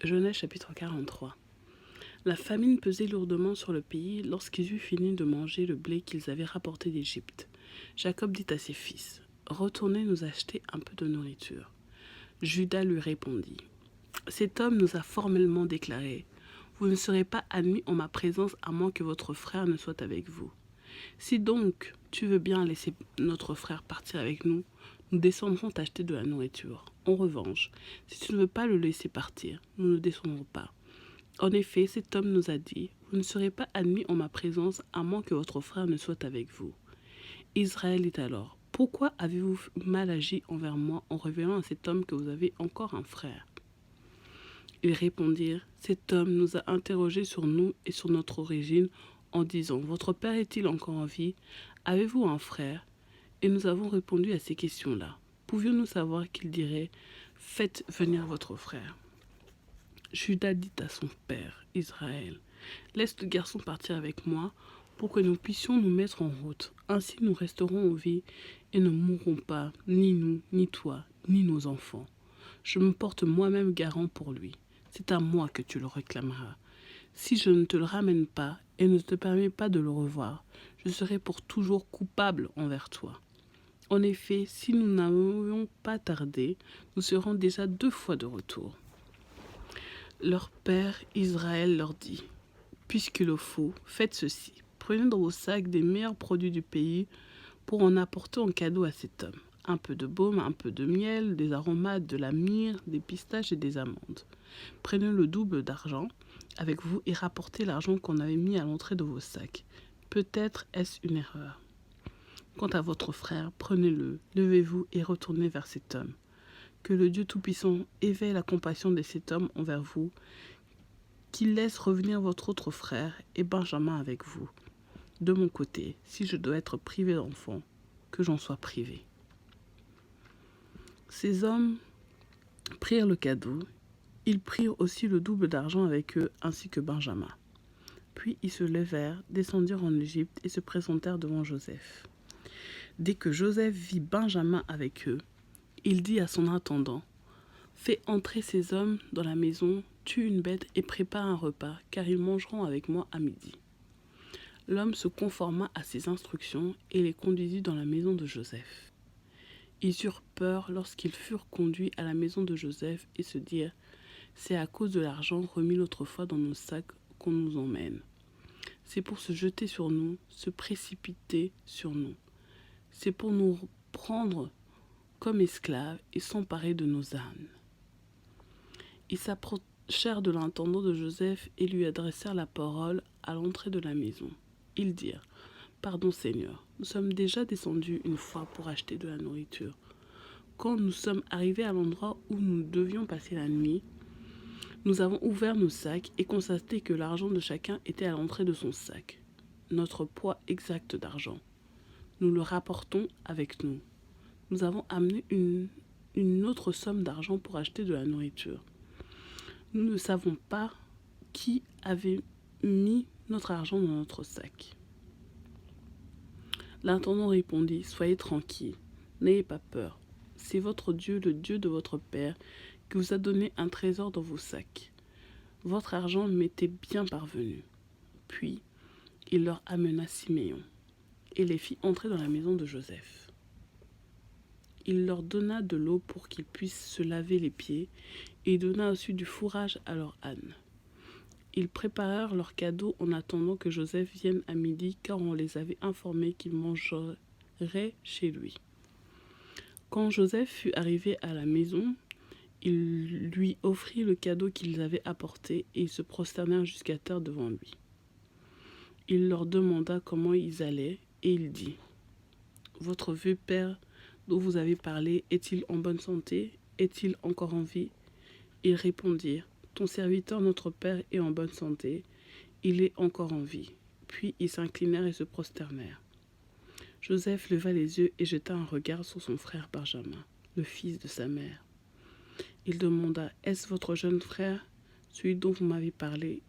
Genèse chapitre 43. La famine pesait lourdement sur le pays lorsqu'ils eurent fini de manger le blé qu'ils avaient rapporté d'Égypte. Jacob dit à ses fils, « Retournez nous acheter un peu de nourriture. » Judas lui répondit, « Cet homme nous a formellement déclaré, « Vous ne serez pas admis en ma présence à moins que votre frère ne soit avec vous. Si donc tu veux bien laisser notre frère partir avec nous, nous descendrons t'acheter de la nourriture. En revanche, si tu ne veux pas le laisser partir, nous ne descendrons pas. En effet, cet homme nous a dit, vous ne serez pas admis en ma présence à moins que votre frère ne soit avec vous. » Israël dit alors, pourquoi avez-vous mal agi envers moi en révélant à cet homme que vous avez encore un frère? Ils répondirent, cet homme nous a interrogés sur nous et sur notre origine en disant, votre père est-il encore en vie? Avez-vous un frère? Et nous avons répondu à ces questions-là. Pouvions-nous savoir qu'il dirait, faites venir votre frère? Judas dit à son père, Israël, laisse le garçon partir avec moi pour que nous puissions nous mettre en route. Ainsi nous resterons en vie et ne mourrons pas, ni nous, ni toi, ni nos enfants. Je me porte moi-même garant pour lui. C'est à moi que tu le réclameras. Si je ne te le ramène pas et ne te permets pas de le revoir, je serai pour toujours coupable envers toi. En effet, si nous n'avions pas tardé, nous serons déjà 2 fois de retour. Leur père Israël leur dit, puisqu'il le faut, faites ceci. Prenez dans vos sacs des meilleurs produits du pays pour en apporter en cadeau à cet homme. Un peu de baume, un peu de miel, des aromates, de la myrrhe, des pistaches et des amandes. Prenez le double d'argent avec vous et rapportez l'argent qu'on avait mis à l'entrée de vos sacs. Peut-être est-ce une erreur. Quant à votre frère, prenez-le, levez-vous et retournez vers cet homme. Que le Dieu Tout-Puissant éveille la compassion de cet homme envers vous, qu'il laisse revenir votre autre frère et Benjamin avec vous. De mon côté, si je dois être privé d'enfants, que j'en sois privé. » Ces hommes prirent le cadeau. Ils prirent aussi le double d'argent avec eux, ainsi que Benjamin. Puis ils se levèrent, descendirent en Égypte et se présentèrent devant Joseph. Dès que Joseph vit Benjamin avec eux, il dit à son intendant, « Fais entrer ces hommes dans la maison, tue une bête et prépare un repas, car ils mangeront avec moi à midi. » L'homme se conforma à ses instructions et les conduisit dans la maison de Joseph. Ils eurent peur lorsqu'ils furent conduits à la maison de Joseph et se dirent, « C'est à cause de l'argent remis l'autre fois dans nos sacs qu'on nous emmène. C'est pour se jeter sur nous, se précipiter sur nous. C'est pour nous prendre comme esclaves et s'emparer de nos ânes. » Ils s'approchèrent de l'intendant de Joseph et lui adressèrent la parole à l'entrée de la maison. Ils dirent, « Pardon Seigneur, nous sommes déjà descendus une fois pour acheter de la nourriture. Quand nous sommes arrivés à l'endroit où nous devions passer la nuit, nous avons ouvert nos sacs et constaté que l'argent de chacun était à l'entrée de son sac, notre poids exact d'argent. Nous le rapportons avec nous. Nous avons amené une autre somme d'argent pour acheter de la nourriture. Nous ne savons pas qui avait mis notre argent dans notre sac. » L'intendant répondit, « Soyez tranquille, n'ayez pas peur. C'est votre Dieu, le Dieu de votre Père, qui vous a donné un trésor dans vos sacs. Votre argent m'était bien parvenu. » Puis il leur amena Siméon et les fit entrer dans la maison de Joseph. Il leur donna de l'eau pour qu'ils puissent se laver les pieds et donna aussi du fourrage à leur âne. Ils préparèrent leurs cadeaux en attendant que Joseph vienne à midi, car on les avait informés qu'il mangerait chez lui. Quand Joseph fut arrivé à la maison, il lui offrit le cadeau qu'ils avaient apporté et ils se prosternèrent jusqu'à terre devant lui. Il leur demanda comment ils allaient et il dit, « Votre vieux père dont vous avez parlé est-il en bonne santé? Est-il encore en vie? » Ils répondirent, « Ton serviteur, notre père, est en bonne santé. Il est encore en vie. » Puis ils s'inclinèrent et se prosternèrent. Joseph leva les yeux et jeta un regard sur son frère Benjamin, le fils de sa mère. Il demanda, « Est-ce votre jeune frère, celui dont vous m'avez parlé ?»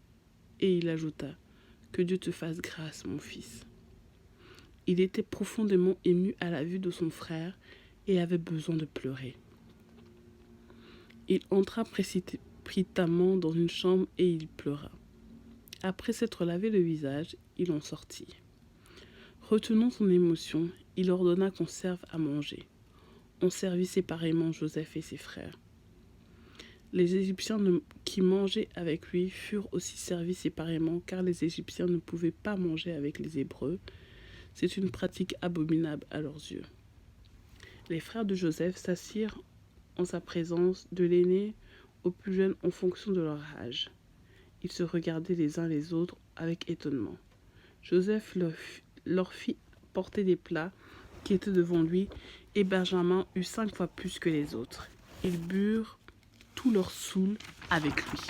Et il ajouta, « Que Dieu te fasse grâce, mon fils. » Il était profondément ému à la vue de son frère et avait besoin de pleurer. Il entra prit ta main dans une chambre et il pleura. Après s'être lavé le visage, il en sortit. Retenant son émotion, il ordonna qu'on serve à manger. On servit séparément Joseph et ses frères. Les Égyptiens qui mangeaient avec lui furent aussi servis séparément, car les Égyptiens ne pouvaient pas manger avec les Hébreux. C'est une pratique abominable à leurs yeux. Les frères de Joseph s'assirent en sa présence, de l'aîné au plus jeune en fonction de leur âge. Ils se regardaient les uns les autres avec étonnement. Joseph leur fit porter des plats qui étaient devant lui, et Benjamin eut 5 fois plus que les autres. Ils burent tout leur saoul avec lui.